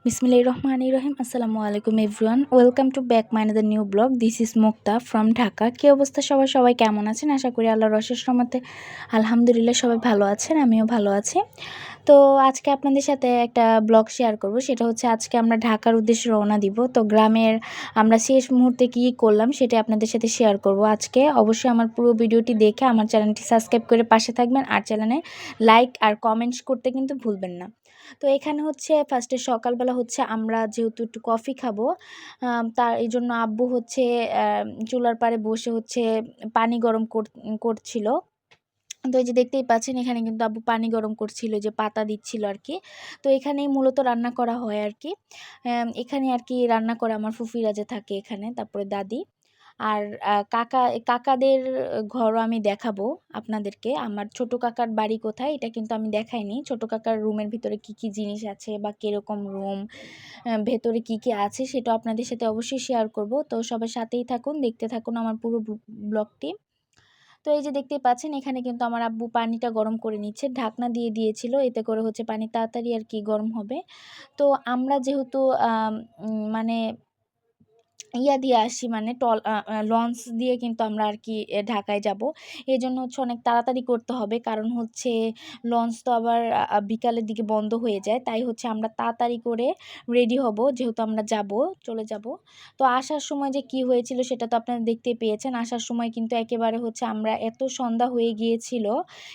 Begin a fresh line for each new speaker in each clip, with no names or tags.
বিসমিল্লাহির রহমানির রহিম। আসসালামু আলাইকুম everyone, welcome to back my another new blog. This is Mukta from Dhaka. কী অবস্থা সবাই কেমন আছেন? আশা করি আল্লাহর অশেষ রহমতে আলহামদুলিল্লাহ সবাই ভালো আছেন, আমিও ভালো আছি। তো আজকে আপনাদের সাথে একটা ব্লগ শেয়ার করব, সেটা হচ্ছে আজকে আমরা ঢাকার উদ্দেশ্যে রওনা দিব। তো গ্রামের আমরা শেষ মুহূর্তে কী করলাম সেটা আপনাদের সাথে শেয়ার করব আজকে। অবশ্যই আমার পুরো ভিডিওটি দেখে আমার চ্যানেলটি সাবস্ক্রাইব করে পাশে থাকবেন, আর চ্যানেলে লাইক আর কমেন্টস করতে কিন্তু ভুলবেন না। তো এখানে হচ্ছে ফার্স্টে সকালবেলা হচ্ছে আমরা যেহেতু একটু কফি খাবো, তার এই জন্য আব্বু হচ্ছে চুলার পাড়ে বসে হচ্ছে পানি গরম করছিল। তো এই যে দেখতেই পাচ্ছেন এখানে কিন্তু আব্বু পানি গরম করছিল, যে পাতা দিচ্ছিল আর কি। তো এখানেই মূলত রান্না করা হয় আর কি। এখানে আর কি রান্না করে আমার ফুফিরা যে থাকে এখানে, তারপরে দাদি আর কাকাদের ঘরও আমি দেখাবো আপনাদেরকে। আমার ছোট কাকার বাড়ি কোথায় এটা কিন্তু আমি দেখাইনি। ছোট কাকার রুমের ভিতরে কি কি জিনিস আছে বা কিরকম রুম, ভেতরে কি কি আছে সেটাও আপনাদের সাথে অবশ্যই শেয়ার করব। তো সবার সাথেই থাকুন, দেখতে থাকুন আমার পুরো ব্লগটি। তো এই যে দেখতেই পাচ্ছেন এখানে কিন্তু আমার আব্বু পানিটা গরম করে নিচ্ছে, ঢাকনা দিয়ে দিয়েছিল, এতে করে হচ্ছে পানি তাড়াতাড়ি আর কি গরম হবে। তো আমরা যেহেতু মানে দিয়ে আসি, মানে লঞ্চ দিয়ে কিন্তু আমরা আর কি ঢাকায় যাব। এজন্য হচ্ছে অনেক তাড়াতাড়ি করতে হবে, কারণ হচ্ছে লঞ্চ তো আবার বিকালের দিকে বন্ধ হয়ে যায়। তাই হচ্ছে আমরা তাড়াতাড়ি করে রেডি হব, যেহেতু আমরা চলে যাব। তো আসার সময় যে কি হয়েছিল সেটা তো আপনারা দেখতেই পেয়েছেন। আসার সময় কিন্তু একেবারে হচ্ছে আমরা এত সন্ধ্যা হয়ে গিয়েছিল,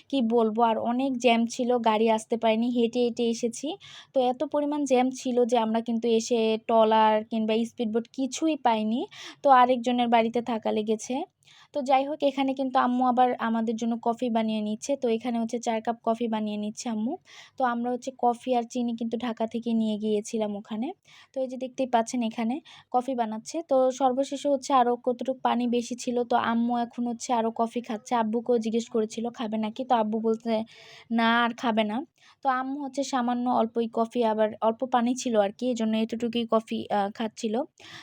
কি বলবো, আর অনেক জ্যাম ছিল, গাড়ি আসতে পারেনি, হেঁটে হেঁটে এসেছি। তো এত পরিমাণ জ্যাম ছিল যে আমরা কিন্তু এসে ট্রলার কিংবা স্পিডবোট কিছুই পাইনি। তো আরেকজনের বাড়িতে থাকা লেগেছে। তো যাই হোক, এখানে কিন্তু আম্মু আবার আমাদের জন্য কফি বানিয়ে নিচ্ছে। তো এখানে হচ্ছে 4 কাপ কফি বানিয়ে নিচ্ছে আম্মু। তো আমরা হচ্ছে কফি আর চিনি কিন্তু ঢাকা থেকে নিয়ে গিয়েছিলাম ওখানে। তো এই যে দেখতেই পাচ্ছেন এখানে কফি বানাচ্ছে। তো সর্বশেষে হচ্ছে আরও কতটুকু পানি বেশি ছিল, তো আম্মু এখন হচ্ছে আরও কফি খাচ্ছে। আব্বুকেও জিজ্ঞেস করেছিল খাবে নাকি, তো আব্বু বলছে না আর খাবে না। তো আম্মু হচ্ছে সামান্য অল্পই কফি, আবার অল্প পানি ছিল আর কি, এজন্য এতটুকুই কফি খাচ্ছিল।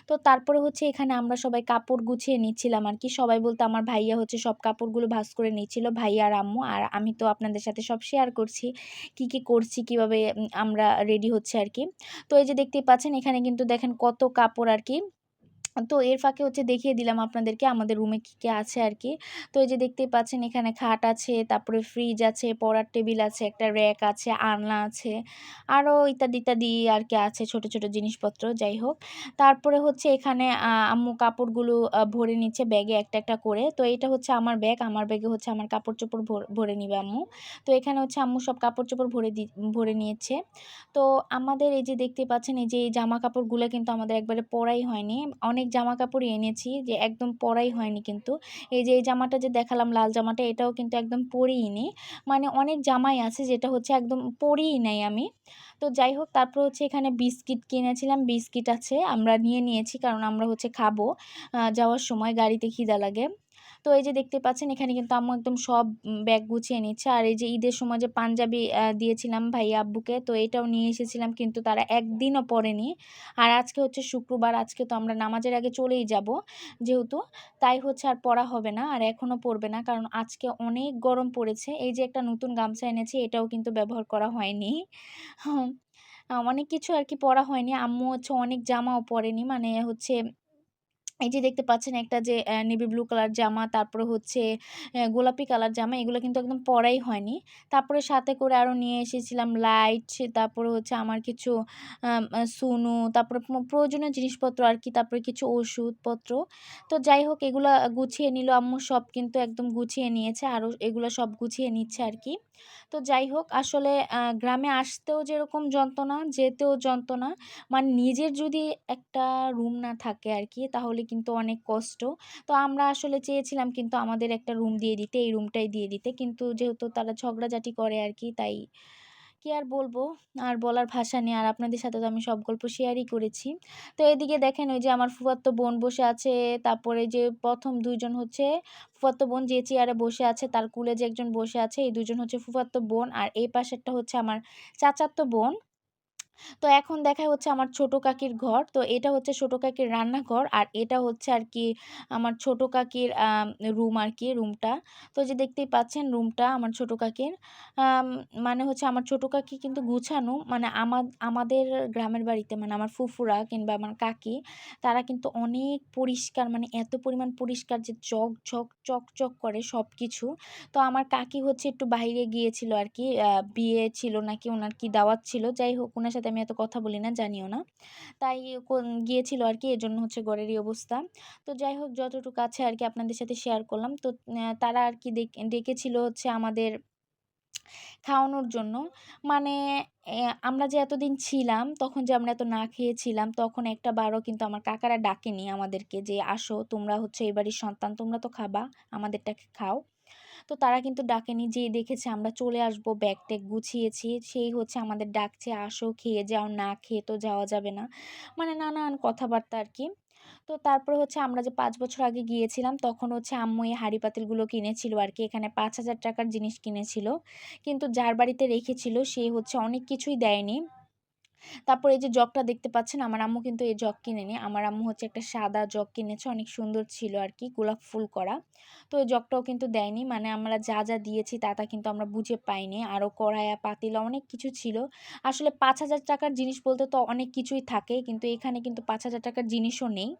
তো তারপরে হচ্ছে এখানে আমরা সবাই কাপড় গুছিয়ে নিচ্ছিলাম আর কি। সবাই বলতে আমার ভাইয়া হচ্ছে সব কাপড়গুলো ভাঁজ করে নিচ্ছিল, ভাইয়া আর আম্মু। আর আমি তো আপনাদের সাথে সব শেয়ার করছি, কি কি করছি, কিভাবে আমরা রেডি হচ্ছে আর কি। তো এই যে দেখতেই পাচ্ছেন এখানে কিন্তু দেখেন কত কাপড় আর কি। তো এর ফাঁকে হচ্ছে দেখিয়ে দিলাম আপনাদেরকে আমাদের রুমে কী কী আছে আর কি। তো এই যে দেখতেই পাচ্ছেন এখানে খাট আছে, তারপরে ফ্রিজ আছে, পড়ার টেবিল আছে, একটা র্যাক আছে, আলনা আছে, আরও ইত্যাদি ইত্যাদি আর কি আছে, ছোট ছোট জিনিসপত্র। যাই হোক, তারপরে হচ্ছে এখানে আম্মু কাপড়গুলো ভরে নিচ্ছে ব্যাগে একটা একটা করে। তো এটা হচ্ছে আমার ব্যাগ, আমার ব্যাগে হচ্ছে আমার কাপড় চোপড় ভরে নিবে আম্মু। তো এখানে হচ্ছে আম্মু সব কাপড় চোপড় ভরে নিয়েছে। তো আমাদের এই যে দেখতে পাচ্ছেন এই যে এই জামা কাপড়গুলো কিন্তু আমাদের একবারে পরাই হয়নি। অনেক জামা কাপড়ই এনেছি যে একদম পরাই হয়নি কিন্তু। এই যে এই জামাটা যে দেখালাম লাল জামাটা, এটাও কিন্তু একদম পরিইনি। মানে অনেক জামাই আছে যেটা হচ্ছে একদম পরিই নাই আমি। তো যাই হোক, তারপর হচ্ছে এখানে বিস্কিট কিনেছিলাম, বিস্কিট আছে, আমরা নিয়ে নিয়েছি, কারণ আমরা হচ্ছে খাবো যাওয়ার সময়, গাড়িতে খিদা লাগে। তো এই যে দেখতে পাচ্ছেন এখানে কিন্তু আম্মু একদম সব ব্যাগ গুছিয়ে নিচ্ছে। আর এই যে ঈদের সময় যে পাঞ্জাবি দিয়েছিলাম ভাইয়া আব্বুকে, তো এটাও নিয়ে এসেছিলাম, কিন্তু তারা একদিনও পরেনি। আর আজকে হচ্ছে শুক্রবার, আজকে তো আমরা নামাজের আগে চলেই যাব যেহেতু, তাই হচ্ছে আর পরা হবে না, আর এখনও পরবে না, কারণ আজকে অনেক গরম পড়েছে। এই যে একটা নতুন গামছা এনেছি, এটাও কিন্তু ব্যবহার করা হয়নি। হুম, অনেক কিছু আর কি পরা হয়নি। আম্মু হচ্ছে অনেক জামাও পরেনি, মানে হচ্ছে এই যে দেখতে পাচ্ছেন একটা যে নেভি ব্লু কালার জামা, তারপরে হচ্ছে গোলাপি কালার জামা, এগুলো কিন্তু একদম পরাই হয়নি। তারপরে সাথে করে আরও নিয়ে এসেছিলাম লাইট, তারপরে হচ্ছে আমার কিছু সুনু, তারপরে প্রয়োজনীয় জিনিসপত্র আর কি, তারপরে কিছু ওষুধপত্র। তো যাই হোক, এগুলা গুছিয়ে নিল আম্মু, সব কিন্তু একদম গুছিয়ে নিয়েছে, আরও এগুলো সব গুছিয়ে নিচ্ছে আর কি। তো যাই হোক, আসলে গ্রামে আসতেও যেরকম যন্ত্রণা, যেতেও যন্ত্রণা। মানে নিজের যদি একটা রুম না থাকে আর কি, তাহলে কিন্তু অনেক কষ্ট। তো আমরা আসলে চেয়েছিলাম কিন্তু আমাদের একটা রুম দিয়ে দিতে, এই রুমটাই দিয়ে দিতে, কিন্তু যেহেতু তারা ঝগড়াঝাটি করে আর কি, তাই কি আর বলবো, আর বলার ভাষা নেই। আর আপনাদের সাথে তো আমি সব গল্প শেয়ারই করেছি। তো এদিকে দেখেন ওই যে আমার ফুফাতো বোন বসে আছে, তারপরে যে প্রথম দুইজন হচ্ছে ফুফাতো বোন যে চেয়ারে বসে আছে, তার কুলে যে একজন বসে আছে, এই দুজন হচ্ছে ফুফাতো বোন, আর এই পাশেরটা হচ্ছে আমার চাচাতো বোন। তো এখন দেখা হচ্ছে আমার ছোট কাকির ঘর। তো এটা হচ্ছে ছোট কাকির রান্নাঘর। আর এটা হচ্ছে আরকি আমার ছোট কাকির রুম আরকি, রুমটা। তো যে দেখতেই পাচ্ছেন রুমটা আমার ছোট কাকির। আম মানে হচ্ছে আমার ছোট কাকি কিন্তু গুছানো। মানে আমাদের গ্রামের বাড়িতে মানে আমার ফুফুরা কিংবা আমার কাকি তারা কিন্তু অনেক পরিষ্কার, মানে এত পরিমাণ পরিষ্কার যে ঝকঝক চকচক করে সবকিছু। তো আমার কাকি হচ্ছে একটু বাইরে গিয়েছিল আরকি। বিয়ে ছিল নাকি উনার কি দাওয়াত ছিল। যাই হোক উনার সাথে আমি এত কথা বলি না, জানিও না। তাই গিয়েছিল আরকি, এজন্য হচ্ছে ঘরের এই অবস্থা। তো যাই হোক যতটুকু আছে আরকি আপনাদের সাথে শেয়ার করলাম। তো তারা আরকি ডেকেছিল হচ্ছে আমাদের খাওয়ানোর জন্য। মানে আমরা যে এতদিন ছিলাম, তখন যে আমরা এত না খেয়ে ছিলাম, তখন একটা বারও কিন্তু আমার কাকারা ডাকেনি আমাদেরকে যে, "আসো তোমরা হচ্ছে এই বাড়ির সন্তান, তোমরা তো খাবা, আমাদেরটাকে খাও।" তো তারা কিন্তু ডাকেনি। যেই দেখেছে আমরা চলে আসবো, ব্যাগ-ট্যাগ গুছিয়েছি, সেই হচ্ছে আমাদের ডাকছে, "আসো খেয়ে যাও, না খেয়ে তো যাওয়া যাবে না।" মানে নানান কথাবার্তা আরকি। তো তারপরে হচ্ছে আমরা যে ৫ বছর আগে গিয়েছিলাম, তখন হচ্ছে আম্মু এই হাঁড়ি পাতিলগুলো কিনেছিল আরকি। এখানে ৳৫,০০০ র জিনিস কিনেছিল। কিন্তু যার বাড়িতে রেখেছিল সে হচ্ছে অনেক কিছুই দেয়নি। তারপর এই যে জগটা দেখতে পাচ্ছেন, আমার আম্মু কিন্তু এই জগ কিনেনি। আমার আম্মু হচ্ছে একটা সাদা জগ কিনেছে, অনেক সুন্দর ছিল আরকি, গোলাপ ফুল করা। তো এই জগটাও কিন্তু দেয়নি। মানে আমরা যা দিয়েছি তা কিন্তু আমরা বুঝে পাইনি। আরও কড়াইয়া, পাতিলা অনেক কিছু ছিল। আসলে ৳৫,০০০ র জিনিস বলতে তো অনেক কিছুই থাকে। কিন্তু এখানে কিন্তু ৳৫,০০০ র জিনিসও নেই।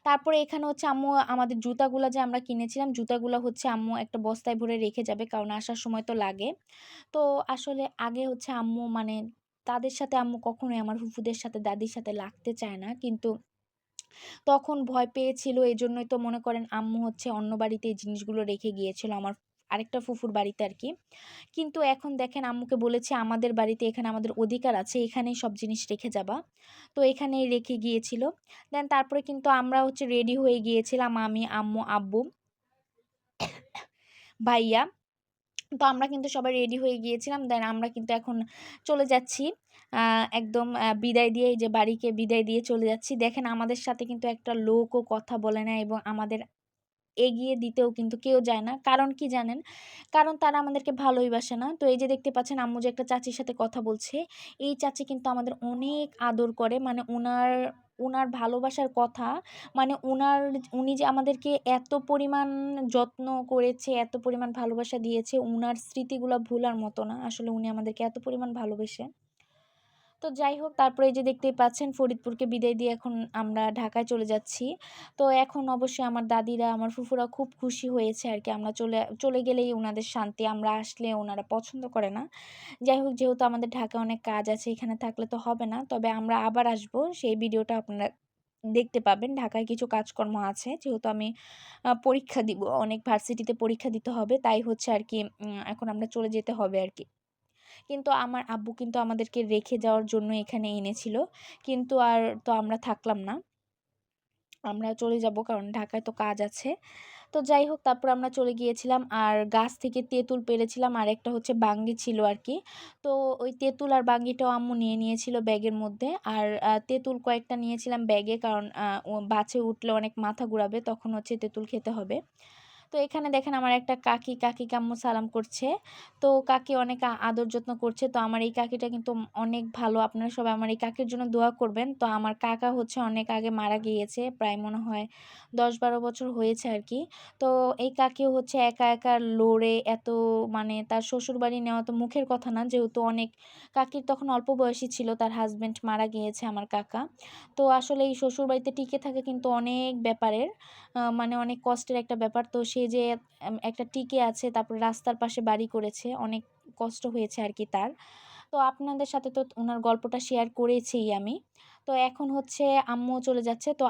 তারপরে এখানে হচ্ছে আম্মু আমাদের জুতাগুলা যে আমরা কিনেছিলাম, জুতাগুলা হচ্ছে আম্মু একটা বস্তায় ভরে রেখে যাবে। কারণ আসার সময় তো লাগে। তো আসলে আগে হচ্ছে আম্মু মানে তাদের সাথে আম্মু কখনোই আমার ফুফুদের সাথে, দাদির সাথে লাগতে চায় না। কিন্তু তখন ভয় পেয়েছিল, এজন্যই তো মনে করেন আম্মু হচ্ছে অন্য বাড়িতে এই জিনিসগুলো রেখে গিয়েছিল আমার আরেকটা ফুফুর বাড়িতে আরকি। কিন্তু এখন দেখেন আম্মুকে বলেছি আমাদের বাড়িতে এখানে আমাদের অধিকার আছে, এখানেই সব জিনিস রেখে যাবা। তো এখানেই রেখে গিয়েছিল। দেন তারপরে কিন্তু আমরা হচ্ছে রেডি হয়ে গিয়েছিলাম আমি, আম্মু, আব্বু, ভাইয়া। তো আমরা কিন্তু সবাই রেডি হয়ে গিয়েছিলাম। দেন আমরা কিন্তু এখন চলে যাচ্ছি। আ একদম বিদায় দিয়ে, এই যে বাড়িকে বিদায় দিয়ে চলে যাচ্ছি। দেখেন আমাদের সাথে কিন্তু একটা লোকও কথা বলে না এবং আমাদের এগিয়ে দিতেও কিন্তু কেউ যায় না। কারণ কি জানেন? কারণ তারা আমাদেরকে ভালোই বাসে না। তো এই যে দেখতে পাচ্ছেন আম্মু যে একটা চাচির সাথে কথা বলছে, এই চাচি কিন্তু আমাদের অনেক আদর করে। মানে উনার ভালোবাসার কথা, মানে উনি যে আমাদেরকে এত পরিমাণ যত্ন করেছে, এত পরিমাণ ভালোবাসা দিয়েছে, উনার স্মৃতিগুলা ভুলার মতো না। আসলে উনি আমাদেরকে এত পরিমাণ ভালোবেসে। তো যাই হোক তারপরে এই যে দেখতেই পাচ্ছেন ফরিদপুরকে বিদায় দিয়ে এখন আমরা ঢাকায় চলে যাচ্ছি। তো এখন অবশ্যই আমার দাদিরা, আমার ফুফুরা খুব খুশি হয়েছে আরকি। আমরা চলে গেলেই উনাদের শান্তি, আমরা আসলে উনারা পছন্দ করে না। যাই হোক যেহেতু আমাদের ঢাকায় অনেক কাজ আছে, এখানে থাকলে তো হবে না। তবে আমরা আবার আসবো। সেই ভিডিওটা আপনারা দেখতে পাবেন। ঢাকায় কিছু কাজকর্ম আছে। যেহেতু আমি পরীক্ষা দিব। অনেক ভার্সিটিতে পরীক্ষা দিতে হবে। তাই হচ্ছে আরকি এখন আমরা চলে যেতে হবে আরকি। কিন্তু আমার আব্বু কিন্তু আমাদেরকে রেখে যাওয়ার জন্য এখানে এনেছিল। কিন্তু আর তো আমরা থাকলাম না। আমরা চলে যাব কারণ ঢাকায় তো কাজ আছে। তো যাই হোক তারপর আমরা চলে গিয়েছিলাম। আর গাছ থেকে তেঁতুল পেড়েছিলাম। আরেকটা হচ্ছে বাঙ্গি ছিল আরকি। তো ওই তেঁতুল আর বাঙ্গিটাও আম্মু নিয়ে নিয়েছিল ব্যাগের মধ্যে। আর তেঁতুল কয়েকটা নিয়েছিলাম ব্যাগে, কারণ ও বাসে উঠলে অনেক মাথা ঘুরাবে, তখন হচ্ছে তেঁতুল খেতে হবে। তো এখানে দেখেন আমার একটা কাকিকে আম্মু সালাম করছে। তো কাকি অনেক আদর যত্ন করছে। তো আমার এই কাকিটা কিন্তু অনেক ভালো। আপনারা সবাই আমার এই কাকির জন্য দোয়া করবেন। তো আমার কাকা হচ্ছে অনেক আগে মারা গিয়েছে। প্রায় মনে হয় ১০-১২ বছর হয়েছে আরকি। তো এই কাকিও হচ্ছে একা লড়ে এত, মানে তার শ্বশুরবাড়ি নেওয়া তো মুখের কথা না। যেহেতু অনেক কাকির তখন অল্প বয়সী ছিল, তার হাসব্যান্ড মারা গিয়েছে আমার কাকা। তো আসলে এই শ্বশুরবাড়িতে টিকে থাকা কিন্তু অনেক ব্যাপারের। মানে অনেক কষ্টের একটা ব্যাপার। তো সে যে একটা টিকে আছে, তারপরে রাস্তার পাশে বাড়ি করেছে। অনেক কষ্ট হয়েছে আরকি তার। তো আপনাদের সাথে তো উনার গল্পটা শেয়ার করেছিই আমি। তো এখন হচ্ছে আম্মুও চলে যাচ্ছে। তো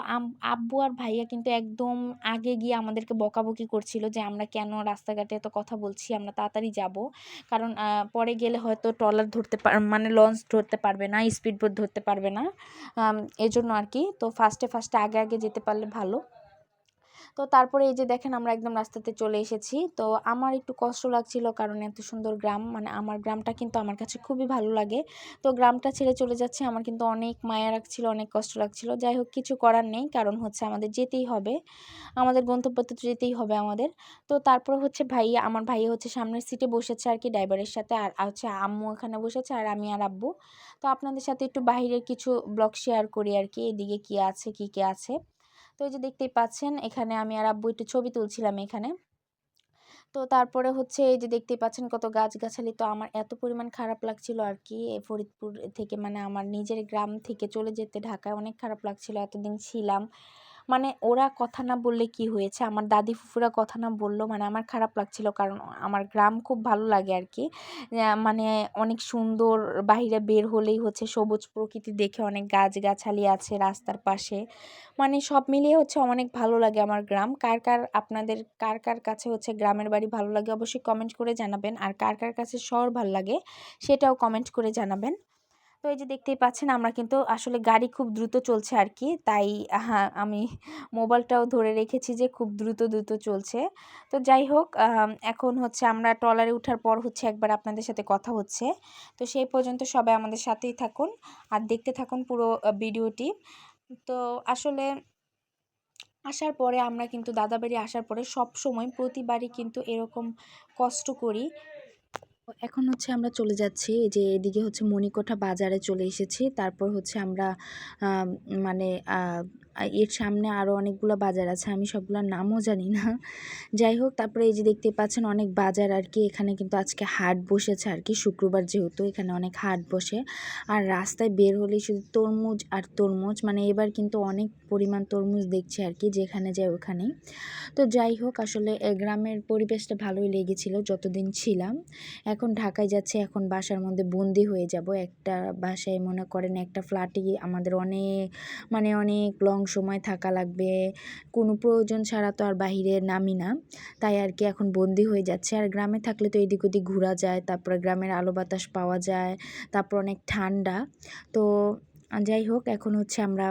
আব্বু আর ভাইয়া কিন্তু একদম আগে গিয়ে আমাদেরকে বকাবকি করছিল যে আমরা কেন রাস্তাঘাটে এত কথা বলছি, আমরা তাড়াতাড়ি যাবো। কারণ পরে গেলে হয়তো ট্রলার মানে লঞ্চ ধরতে পারবে না, স্পিড বোট ধরতে পারবে না। এজন্য আরকি। তো ফার্স্টে আগে যেতে পারলে ভালো। তো তারপরে এই যে দেখেন আমরা একদম রাস্তাতে চলে এসেছি। তো আমার একটু কষ্ট লাগছিল, কারণ এত সুন্দর গ্রাম, মানে আমার গ্রামটা কিন্তু আমার কাছে খুবই ভালো লাগে। তো গ্রামটা ছেড়ে চলে যাচ্ছে, আমার কিন্তু অনেক মায়া লাগছিল, অনেক কষ্ট লাগছিল। যাই হোক, কিছু করার নেই, কারণ হচ্ছে আমাদের যেতেই হবে, আমাদের গন্তব্যতে যেতেই হবে আমাদের। তো তারপরে হচ্ছে আমার ভাইয়া হচ্ছে সামনের সিটে বসেছে আর কি, ড্রাইভারের সাথে, আর হচ্ছে আম্মু এখানে বসেছে, আর আমি আর আব্বু। তো আপনাদের সাথে একটু বাইরের কিছু ব্লগ শেয়ার করি আর কি, এদিকে কি আছে কি আছে। তো এই যে দেখতেই পাচ্ছেন, এখানে আমি আর আব্বু একটু ছবি তুলছিলাম এখানে। তো তারপরে হচ্ছে এই যে দেখতেই পাচ্ছেন কত গাছগাছালি। তো আমার এত পরিমাণ খারাপ লাগছিল আর কি, ফরিদপুর থেকে, মানে আমার নিজের গ্রাম থেকে চলে যেতে ঢাকায় অনেক খারাপ লাগছিল, এতদিন ছিলাম। মানে ওরা কথা না বললে কি হয়েছে, আমার দাদি ফুফুরা কথা না বললো, মানে আমার খারাপ লাগছিল, কারণ আমার গ্রাম খুব ভালো লাগে আর কি। মানে অনেক সুন্দর, বাইরে বের হলেই হচ্ছে সবুজ প্রকৃতি দেখে, অনেক গাছগাছালি আছে রাস্তার পাশে, মানে সব মিলিয়ে হচ্ছে অনেক ভালো লাগে আমার গ্রাম। আপনাদের কার কার কাছে হচ্ছে গ্রামের বাড়ি ভালো লাগে অবশ্যই কমেন্ট করে জানাবেন, আর কার কার কাছে শহর ভালো লাগে সেটাও কমেন্ট করে জানাবেন। তো এই যে দেখতেই পাচ্ছেন, আমরা কিন্তু আসলে গাড়ি খুব দ্রুত চলছে আর কি, তাই হ্যাঁ, আমি মোবাইলটাও ধরে রেখেছি যে খুব দ্রুত দ্রুত চলছে। তো যাই হোক, এখন হচ্ছে আমরা ট্রলারে ওঠার পর হচ্ছে একবার আপনাদের সাথে কথা হচ্ছে। তো সেই পর্যন্ত সবাই আমাদের সাথেই থাকুন আর দেখতে থাকুন পুরো ভিডিওটি। তো আসলে আসার পরে আমরা কিন্তু দাদাবাড়ি আসার পরে সব সময় প্রতিবারই কিন্তু এরকম কষ্ট করি। এখন হচ্ছে আমরা চলে যাচ্ছি, এই যে এদিকে হচ্ছে মণিকোঠা বাজারে চলে এসেছি। তারপর হচ্ছে আমরা মানে এর সামনে আরও অনেকগুলো বাজার আছে, আমি সবগুলোর নামও জানি না। যাই হোক, তারপরে এই যে দেখতে পাচ্ছেন অনেক বাজার আর কি, এখানে কিন্তু আজকে হাট বসেছে আর কি, শুক্রবার যেহেতু এখানে অনেক হাট বসে। আর রাস্তায় বের হলেই শুধু তরমুজ আর তরমুজ, মানে এবার কিন্তু অনেক পরিমাণ তরমুজ দেখছি আর কি, যেখানে যায় ওখানেই। তো যাই হোক, আসলে গ্রামের পরিবেশটা ভালোই লেগেছিল যতদিন ছিলাম। এখন ঢাকায় যাচ্ছি, এখন বাসার মধ্যে বন্দি হয়ে যাব। একটা বাসায় মনে করেন একটা ফ্ল্যাটে আমাদের অনেক লং সময় থাকা লাগবে, কোনো প্রয়োজন ছাড়া তো আর বাহিরে নামি না, তাই আর কি এখন বন্দি হয়ে যাচ্ছে। আর গ্রামে থাকলে তো এদিক ওদিক ঘোরা যায়, তারপরে গ্রামের আলো বাতাস পাওয়া যায়, তারপর অনেক ঠান্ডা। তো যাই হোক, এখন হচ্ছে আমরা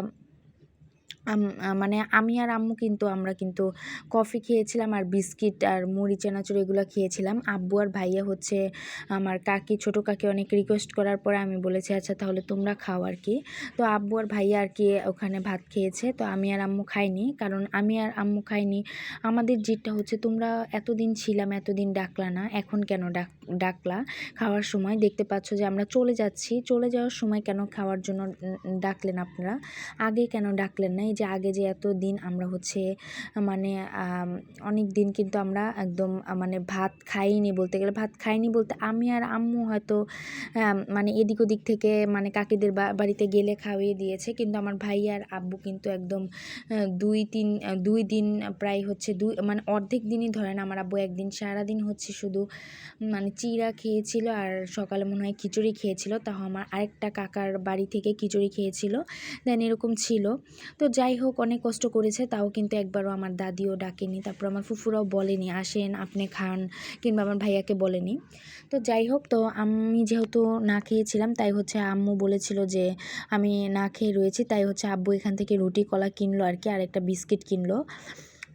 মানে আমি আর আম্মু কিন্তু আমরা কিন্তু কফি খেয়েছিলাম, আর বিস্কিট আর মুড়ি চানাচুর এগুলো খেয়েছিলাম। আব্বু আর ভাইয়া হচ্ছে আমার ছোটো কাকি অনেক রিকোয়েস্ট করার পরে আমি বলেছি আচ্ছা তাহলে তোমরা খাও আর কি। তো আব্বু আর ভাইয়া আর কি ওখানে ভাত খেয়েছে, তো আমি আর আম্মু খাইনি, কারণ আমি আর আম্মু খাইনি। আমাদের জিদটা হচ্ছে তোমরা এতদিন ছিলাম, এতদিন ডাকলা না, এখন কেন ডাকলা খাওয়ার সময়? দেখতে পাচ্ছ যে আমরা চলে যাচ্ছি, চলে যাওয়ার সময় কেন খাওয়ার জন্য ডাকলেন আপনারা, আগে কেন ডাকলেন না? এই যে আগে যে এত দিন আমরা হচ্ছে মানে অনেক দিন কিন্তু আমরা একদম মানে ভাত খাইনি, ভাত খাইনি বলতে আমি আর আম্মু হয়তো মানে এদিক ওদিক থেকে মানে কাকিদের বাড়িতে গেলে খাওয়িয়ে দিয়েছে, কিন্তু আমার ভাই আর আব্বু কিন্তু একদম 2 দিন প্রায় হচ্ছে মানে অর্ধেক দিনই ধরেন, আমার আব্বু একদিন সারাদিন হচ্ছে শুধু মানে চিড়া খেয়েছিল, আর সকালে মনে হয় খিচুড়ি খেয়েছিল, তাও আমার আরেকটা কাকার বাড়ি থেকে খিচুড়ি খেয়েছিল, দেন এরকম ছিল। তো যাই হোক, অনেক কষ্ট করেছে, তাও কিন্তু একবারও আমার দাদিও ডাকেনি, তারপর আমার ফুফুরাও বলেনি আসেন আপনি খান, কিংবা আমার ভাইয়াকে বলেনি। তো যাই হোক, তো আমি যেহেতু না খেয়েছিলাম, তাই হচ্ছে আম্মু বলেছিল যে আমি না খেয়ে রয়েছি, তাই হচ্ছে আব্বু এখান থেকে রুটি কলা কিনলো আর কি, আর একটা বিস্কিট কিনলো।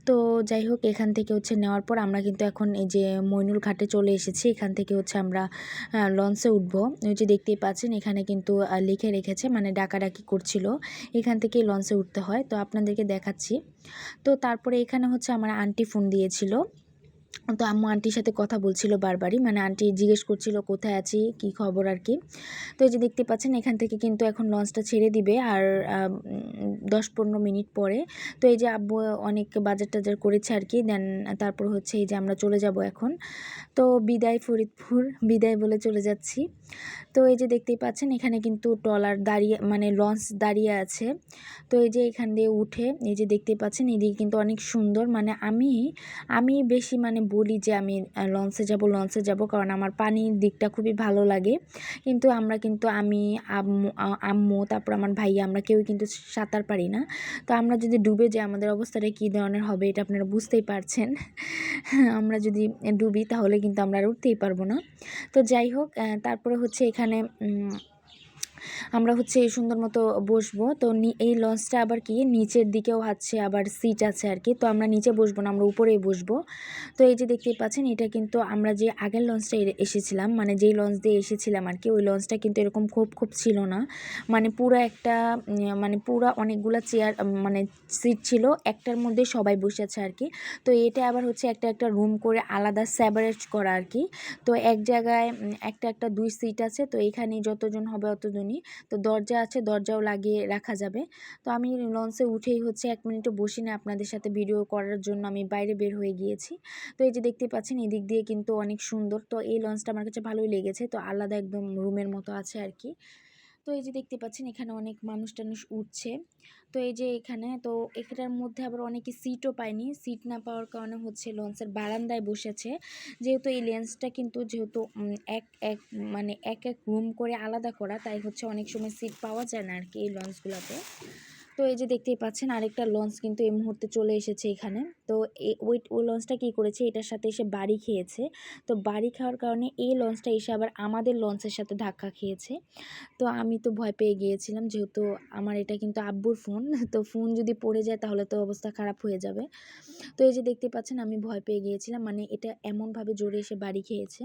তো যাই হোক, এখান থেকে হচ্ছে নেওয়ার পর আমরা কিন্তু এখন এই যে মইনুল ঘাটে চলে এসেছি, এখান থেকে হচ্ছে আমরা লঞ্চে উঠবো। ওই যে দেখতেই পাচ্ছেন এখানে কিন্তু লিখে রেখেছে, মানে ডাকাডাকি করছিল, এখান থেকেই লঞ্চে উঠতে হয়। তো আপনাদেরকে দেখাচ্ছি। তো তারপরে এখানে হচ্ছে আমার আন্টি ফোন দিয়েছিল, তো আম্মু আন্টির সাথে কথা বলছিল বারবারই, মানে আন্টি জিজ্ঞেস করছিল কোথায় আছি, কি খবর আর কি। তো এই যে দেখতে পাচ্ছেন এখান থেকে কিন্তু এখন লঞ্চটা ছেড়ে দিবে আর 10-15 মিনিট পরে। তো এই যে আব্বু অনেক বাজার টাজার করেছে আর কি, দেন তারপর হচ্ছে এই যে আমরা চলে যাব এখন। তো বিদায় ফরিদপুর, বিদায় বলে চলে যাচ্ছি। তো এই যে দেখতেই পাচ্ছেন এখানে কিন্তু ট্রলার দাঁড়িয়ে, মানে লঞ্চ দাঁড়িয়ে আছে। তো এই যে এখান দিয়ে উঠে এই যে দেখতেই পাচ্ছেন এদিকে কিন্তু অনেক সুন্দর, মানে আমি বেশি মানে বলি যে আমি লঞ্চে যাব, কারণ আমার পানির দিকটা খুবই ভালো লাগে। কিন্তু আমি আম্মু তারপর আমার ভাইয়া আমরা কেউই কিন্তু সাঁতার পারি না। তো আমরা যদি ডুবে যাই আমাদের অবস্থাটা কী ধরনের হবে এটা আপনারা বুঝতেই পারছেন। আমরা যদি ডুবি তাহলে কিন্তু আমরা আর উঠতেই পারবো না। তো যাই হোক, তারপরে হচ্ছে এখানে আমরা হচ্ছে এই সুন্দর মতো বসবো। তো এই লঞ্চটা আবার কি নিচের দিকেও আছে, আবার সিট আছে আর কি। তো আমরা নিচে বসবো না, আমরা উপরেই বসবো। তো এই যে দেখতেই পাচ্ছেন, এটা কিন্তু আমরা যে আগের লঞ্চটা এসেছিলাম, মানে যেই লঞ্চ দিয়ে এসেছিলাম আর কি, ওই লঞ্চটা কিন্তু এরকম খোপ ছিল না। মানে পুরা একটা মানে পুরা অনেকগুলা চেয়ার, মানে সিট ছিল, একটার মধ্যে সবাই বসে আছে আর কি। তো এটা আবার হচ্ছে একটা রুম করে আলাদা সেপারেট করা আর কি। তো এক জায়গায় একটা 2 সিট আছে। তো এখানে যতজন হবে অতজনই। তো দরজা আছে, দরজাও লাগিয়ে রাখা যাবে। তো আমি লঞ্চে উঠেই হচ্ছে 1 মিনিটও বসি না, আপনাদের সাথে ভিডিও করার জন্য আমি বাইরে বের হয়ে গিয়েছি। তো এই যে দেখতে পাচ্ছেন, এদিক দিয়ে কিন্তু অনেক সুন্দর। তো এই লঞ্চটা আমার কাছে ভালোই লেগেছে। তো আলাদা একদম রুমের মতো আছে আর কি। তো এই যে দেখতে পাচ্ছেন, এখানে অনেক মানুষ উঠছে। তো এই যে এখানে, তো এখানের মধ্যে আবার অনেকে সিটও পায়নি। সিট না পাওয়ার কারণে হচ্ছে লঞ্চের বারান্দায় বসেছে। যেহেতু এই লেন্সটা কিন্তু যেহেতু এক এক মানে এক রুম করে আলাদা করা, তাই হচ্ছে অনেক সময় সিট পাওয়া যায় না আর কি এই লঞ্চগুলোতে। তো এই যে দেখতেই পাচ্ছেন, আরেকটা লঞ্চ কিন্তু এই মুহূর্তে চলে এসেছে এখানে। তো ওই লঞ্চটা কী করেছে, এটার সাথে এসে বাড়ি খেয়েছে। তো বাড়ি খাওয়ার কারণে এই লঞ্চটা এসে আবার আমাদের লঞ্চের সাথে ধাক্কা খেয়েছে। তো আমি তো ভয় পেয়ে গিয়েছিলাম, যেহেতু আমার এটা কিন্তু আব্বুর ফোন। তো ফোন যদি পড়ে যায় তাহলে তো অবস্থা খারাপ হয়ে যাবে। তো এই যে দেখতে পাচ্ছেন, আমি ভয় পেয়ে গিয়েছিলাম, মানে এটা এমনভাবে জোরে এসে বাড়ি খেয়েছে।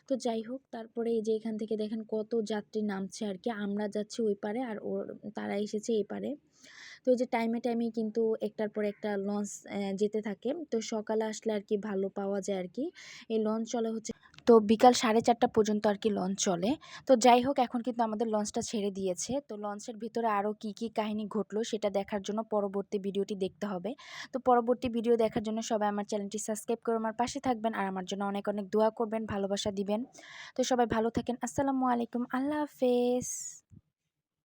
তো যাই হোক, তারপরে এই যে এখান থেকে দেখেন কত যাত্রী নামছে আর কি। আমরা যাচ্ছি ওই পারে, আর তারা এসেছে এই পারে। তো এই যে টাইমে কিন্তু একটার পর একটা লঞ্চ যেতে থাকে। তো সকালে আসলে আর কি ভালো পাওয়া যায় আর কি। এই লঞ্চ চলে হচ্ছে, তো বিকাল 4:30 পর্যন্ত আর কি লঞ্চ চলে। তো যাই হোক, এখন কিন্তু আমাদের লঞ্চটা ছেড়ে দিয়েছে। তো লঞ্চের ভিতরে আরও কী কাহিনী ঘটলো সেটা দেখার জন্য পরবর্তী ভিডিওটি দেখতে হবে। তো পরবর্তী ভিডিও দেখার জন্য সবাই আমার চ্যানেলটি সাবস্ক্রাইব করে আমার পাশে থাকবেন, আর আমার জন্য অনেক দোয়া করবেন, ভালোবাসা দিবেন। তো সবাই ভালো থাকেন। আসসালামু আলাইকুম, আল্লাহ হাফেজ।